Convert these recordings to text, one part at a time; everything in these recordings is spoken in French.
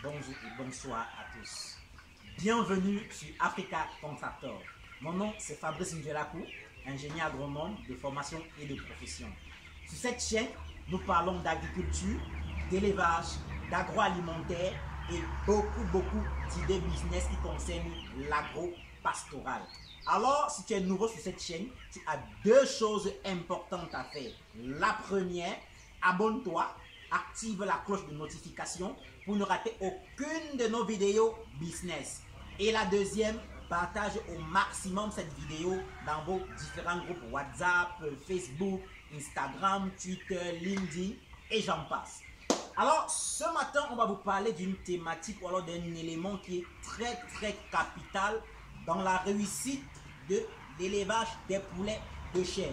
bonjour et bonsoir à tous. Bienvenue sur Africa Contractor. Mon nom c'est Fabrice Njelakou, ingénieur agronome de formation et de profession. Sur cette chaîne, nous parlons d'agriculture, d'élevage, d'agroalimentaire et beaucoup d'idées business qui concernent l'agro-pastoral. Alors, si tu es nouveau sur cette chaîne, tu as deux choses importantes à faire. La première, abonne-toi, active la cloche de notification pour ne rater aucune de nos vidéos business. Et la deuxième, partage au maximum cette vidéo dans vos différents groupes WhatsApp, Facebook, Instagram, Twitter, LinkedIn et j'en passe. Alors, ce matin, on va vous parler d'une thématique ou alors d'un élément qui est très capital dans la réussite de l'élevage des poulets de chair.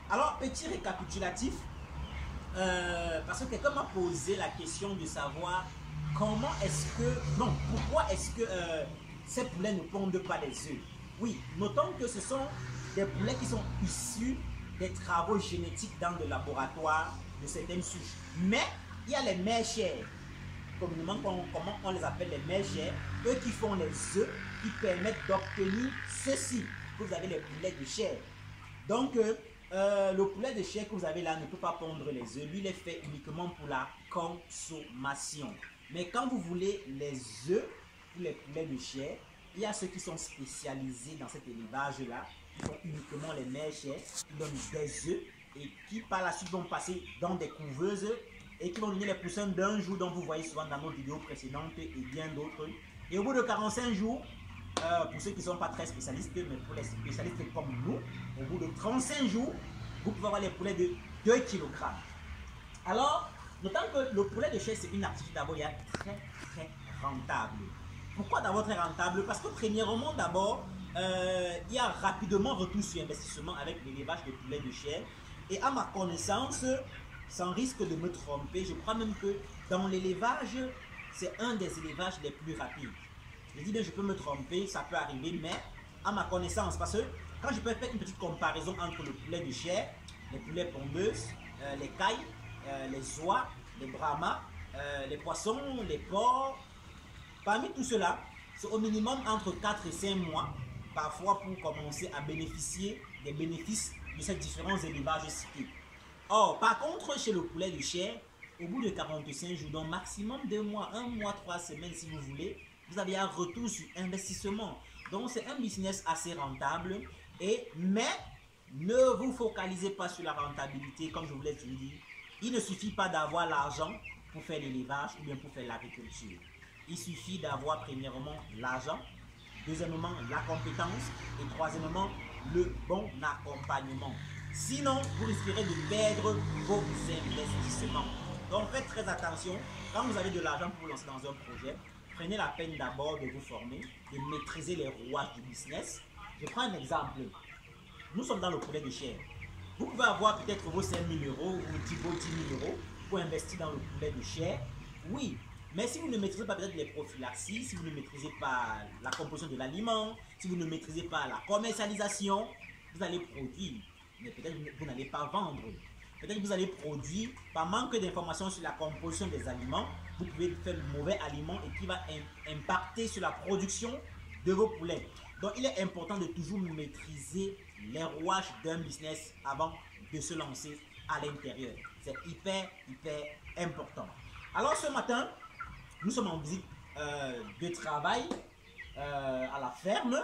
Alors, petit récapitulatif, parce que quelqu'un m'a posé la question de savoir comment est-ce que, non, pourquoi est-ce que ces poulets ne pondent pas des œufs. Oui, notons que ce sont des poulets qui sont issus des travaux génétiques dans le laboratoire de certaines souches. Mais il y a les mères chères, communément comment on les appelle les mères chères, eux qui font les œufs qui permettent d'obtenir ceci, que vous avez les poulets de chair. Donc, le poulet de chair que vous avez là ne peut pas pondre les œufs. Lui, il est fait uniquement pour la consommation. Mais quand vous voulez les œufs pour les poulets de chair, il y a ceux qui sont spécialisés dans cet élevage-là, qui font uniquement les mères chères, qui donnent des œufs et qui par la suite vont passer dans des couveuses et qui vont donner les poussins d'un jour, dont vous voyez souvent dans nos vidéos précédentes et bien d'autres. Et au bout de 45 jours, pour ceux qui ne sont pas très spécialistes, mais pour les spécialistes comme nous, au bout de 35 jours, vous pouvez avoir les poulets de 2 kg. Alors, notant que le poulet de chair, c'est une activité d'abord très rentable. Pourquoi d'abord très rentable? Parce que premièrement, d'abord, il y a rapidement retour sur investissement avec l'élevage de poulets de chair. Et à ma connaissance, sans risque de me tromper, je crois même que dans l'élevage, c'est un des élevages les plus rapides. Je dis bien, je peux me tromper, ça peut arriver, mais à ma connaissance, parce que quand je peux faire une petite comparaison entre le poulet de chair, les poulets pondeuses, les cailles, les oies, les brahmas, les poissons, les porcs, parmi tout cela, c'est au minimum entre 4 et 5 mois, parfois pour commencer à bénéficier des bénéfices de ces différents élevages cités. Or, par contre, chez le poulet de chair, au bout de 45 jours, donc maximum 2 mois, 1 mois, 3 semaines si vous voulez, vous avez un retour sur investissement. Donc, c'est un business assez rentable. Mais ne vous focalisez pas sur la rentabilité, comme je vous l'ai dit. Il ne suffit pas d'avoir l'argent pour faire l'élevage ou bien pour faire l'agriculture. Il suffit d'avoir premièrement l'argent, deuxièmement la compétence et troisièmement le bon accompagnement. Sinon, vous risquerez de perdre vos investissements. Donc, faites très attention. Quand vous avez de l'argent pour vous lancer dans un projet, prenez la peine d'abord de vous former, de maîtriser les rouages du business. Je prends un exemple. Nous sommes dans le poulet de chair. Vous pouvez avoir peut-être vos 5 000 euros ou vos 10 000 euros pour investir dans le poulet de chair. Oui, mais si vous ne maîtrisez pas peut-être les prophylaxies, si vous ne maîtrisez pas la composition de l'aliment, si vous ne maîtrisez pas la commercialisation, vous allez produire, mais peut-être vous n'allez pas vendre. Peut-être que vous allez produire, par manque d'informations sur la composition des aliments, vous pouvez faire le mauvais aliment et qui va impacter sur la production de vos poulets. Donc, il est important de toujours maîtriser les rouages d'un business avant de se lancer à l'intérieur. C'est hyper important. Alors, ce matin, nous sommes en visite de travail à la ferme.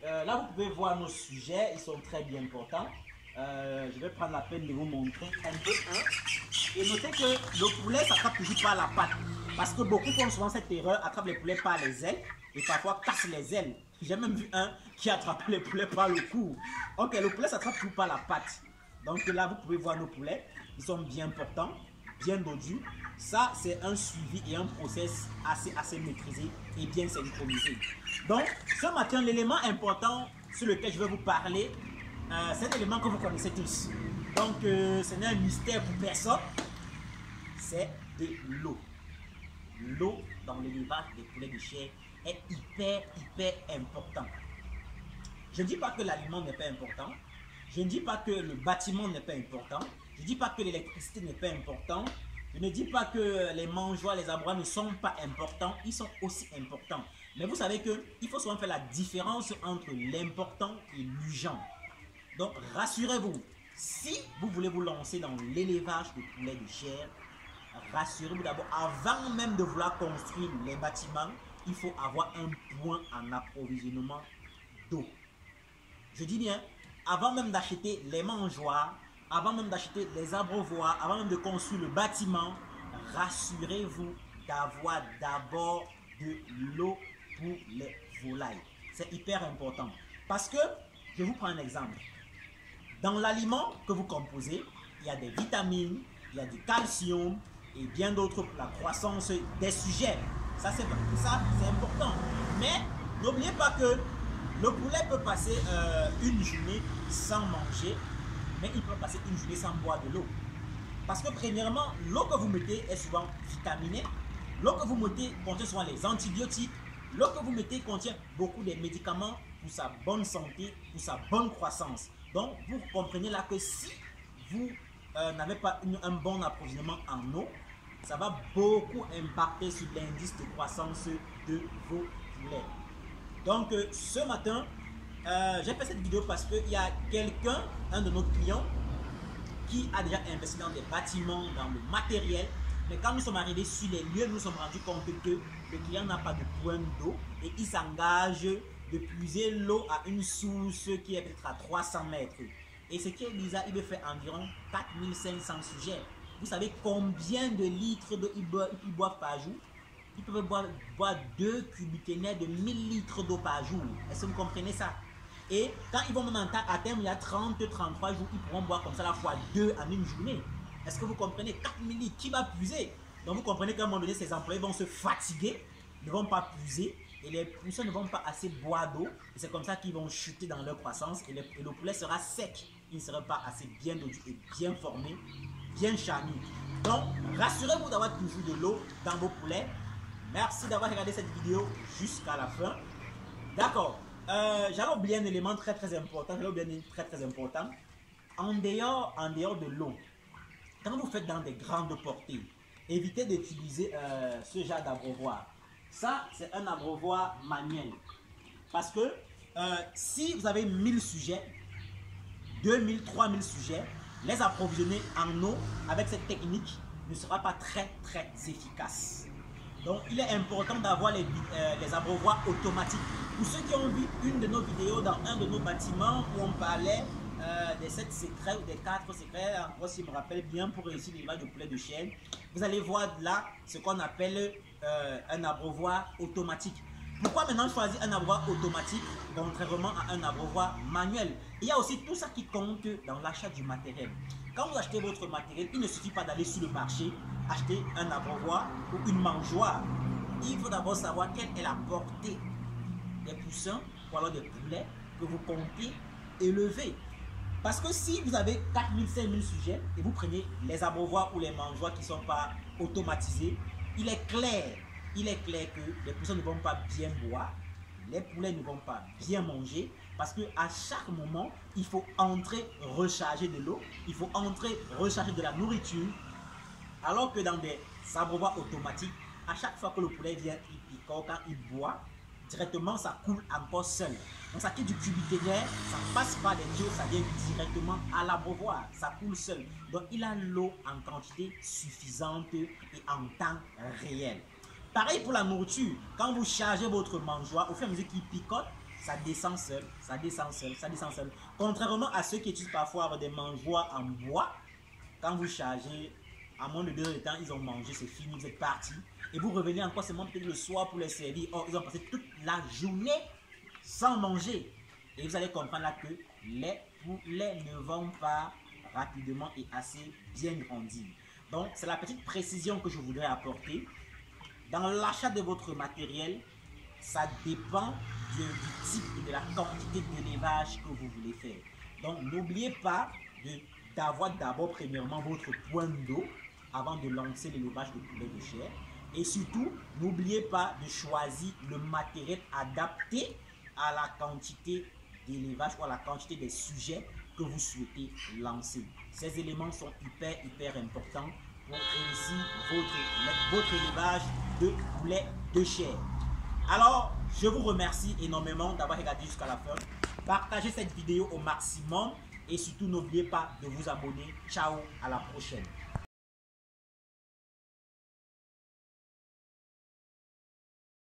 Là, vous pouvez voir nos sujets, ils sont très bien importants. Je vais prendre la peine de vous montrer un peu un. Et notez que le poulet s'attrape toujours par la patte. Parce que beaucoup font souvent cette erreur, attrapent les poulets par les ailes et parfois cassent les ailes. J'ai même vu un qui attrape les poulets par le cou. Ok, le poulet s'attrape toujours par la patte. Donc là, vous pouvez voir nos poulets. Ils sont bien portants, bien dodus. Ça, c'est un suivi et un process assez maîtrisé et bien synchronisé. Donc, ce matin, l'élément important sur lequel je vais vous parler, c'est un élément que vous connaissez tous. Donc, ce n'est un mystère pour personne. C'est de l'eau. L'eau dans l'élevage des poulets de chair est hyper important. Je ne dis pas que l'aliment n'est pas important. Je ne dis pas que le bâtiment n'est pas important. Je ne dis pas que l'électricité n'est pas important. Je ne dis pas que les mangeoires, les abreuvoirs ne sont pas importants, ils sont aussi importants. Mais vous savez qu'il faut souvent faire la différence entre l'important et l'urgent. Donc rassurez-vous, si vous voulez vous lancer dans l'élevage de poulets de chair, rassurez-vous d'abord, avant même de vouloir construire les bâtiments, il faut avoir un point en approvisionnement d'eau. Je dis bien, avant même d'acheter les mangeoires, avant même d'acheter les abreuvoirs, avant même de construire le bâtiment, rassurez-vous d'avoir d'abord de l'eau pour les volailles. C'est hyper important. Parce que, je vous prends un exemple. Dans l'aliment que vous composez, il y a des vitamines, il y a du calcium et bien d'autres pour la croissance des sujets. Ça, c'est important. Mais n'oubliez pas que le poulet peut passer une journée sans manger, mais il peut passer une journée sans boire de l'eau. Parce que premièrement, l'eau que vous mettez est souvent vitaminée. L'eau que vous mettez contient souvent les antibiotiques. L'eau que vous mettez contient beaucoup de médicaments pour sa bonne santé, pour sa bonne croissance. Donc, vous comprenez là que si vous n'avez pas un bon approvisionnement en eau, ça va beaucoup impacter sur l'indice de croissance de vos poulets. Donc, ce matin, j'ai fait cette vidéo parce qu'il y a quelqu'un, un de nos clients, qui a déjà investi dans des bâtiments, dans le matériel. Mais quand nous sommes arrivés sur les lieux, nous nous sommes rendus compte que le client n'a pas de point d'eau et il s'engage de puiser l'eau à une source qui est peut-être à 300 mètres. Et ce qui est bizarre, il veut faire environ 4500 sujets. Vous savez combien de litres d'eau ils boivent par jour? Ils peuvent boire 2 cubiténaires de 1000 litres d'eau par jour. Est-ce que vous comprenez ça? Et quand ils vont même à terme, il y a 30-33 jours, ils pourront boire comme ça la fois 2 en une journée. Est-ce que vous comprenez? 4000 litres, qui va puiser? Donc vous comprenez qu'à un moment donné, ces employés vont se fatiguer, ne vont pas puiser, et les poussins ne vont pas assez boire d'eau. Et c'est comme ça qu'ils vont chuter dans leur croissance, et le poulet sera sec. Il ne sera pas assez bien dodu et bien formé, bien charnu. Donc, rassurez-vous d'avoir toujours de l'eau dans vos poulets. Merci d'avoir regardé cette vidéo jusqu'à la fin. D'accord. J'avais oublié un élément très important. En dehors de l'eau, quand vous faites dans des grandes portées, évitez d'utiliser ce genre d'abreuvoir. Ça, c'est un abreuvoir manuel. Parce que si vous avez 1000 sujets, 2000, 3000 sujets, les approvisionner en eau avec cette technique ne sera pas très efficace. Donc, il est important d'avoir les abreuvoirs automatiques. Pour ceux qui ont vu une de nos vidéos dans un de nos bâtiments où on parlait des 7 secrets ou des 4 secrets, encore si je me rappelle bien, pour réussir l'élevage de poulet de chair, vous allez voir là ce qu'on appelle un abreuvoir automatique. Pourquoi maintenant choisir un abreuvoir automatique contrairement à un abreuvoir manuel? Il y a aussi tout ça qui compte dans l'achat du matériel. Quand vous achetez votre matériel, il ne suffit pas d'aller sur le marché, acheter un abreuvoir ou une mangeoire. Il faut d'abord savoir quelle est la portée des poussins ou alors des poulets que vous comptez élever. Parce que si vous avez 4000, 5000 sujets et vous prenez les abreuvoirs ou les mangeoires qui ne sont pas automatisés, il est clair que les poussins ne vont pas bien boire, les poulets ne vont pas bien manger, parce qu'à chaque moment, il faut entrer, recharger de l'eau, il faut entrer, recharger de la nourriture, alors que dans des abreuvoirs automatiques, à chaque fois que le poulet vient, il picore, quand il boit, directement ça coule encore seul. Donc ça quitte du cubiténaire, ça passe pas les tuyaux, ça vient directement à l'abreuvoir, ça coule seul. Donc il a l'eau en quantité suffisante et en temps réel. Pareil pour la nourriture, quand vous chargez votre mangeoire, au fur et à mesure qu'il picote, ça descend seul, ça descend seul, ça descend seul. Contrairement à ceux qui utilisent parfois des mangeoires en bois, quand vous chargez, à moins de 2 heures de temps, ils ont mangé, c'est fini, vous êtes parti. Et vous revenez encore seulement peut-être le soir pour les servir. Or, ils ont passé toute la journée sans manger. Et vous allez comprendre là que les poulets ne vont pas rapidement et assez bien grandir. Donc, c'est la petite précision que je voudrais apporter. Dans l'achat de votre matériel, ça dépend du type et de la quantité d'élevage que vous voulez faire. Donc, n'oubliez pas d'avoir d'abord premièrement votre point d'eau avant de lancer l'élevage de poulet de chair. Et surtout, n'oubliez pas de choisir le matériel adapté à la quantité d'élevage ou à la quantité des sujets que vous souhaitez lancer. Ces éléments sont hyper importants pour réussir votre élevage de poulets de chair. Alors, je vous remercie énormément d'avoir regardé jusqu'à la fin. Partagez cette vidéo au maximum et surtout n'oubliez pas de vous abonner. Ciao, à la prochaine.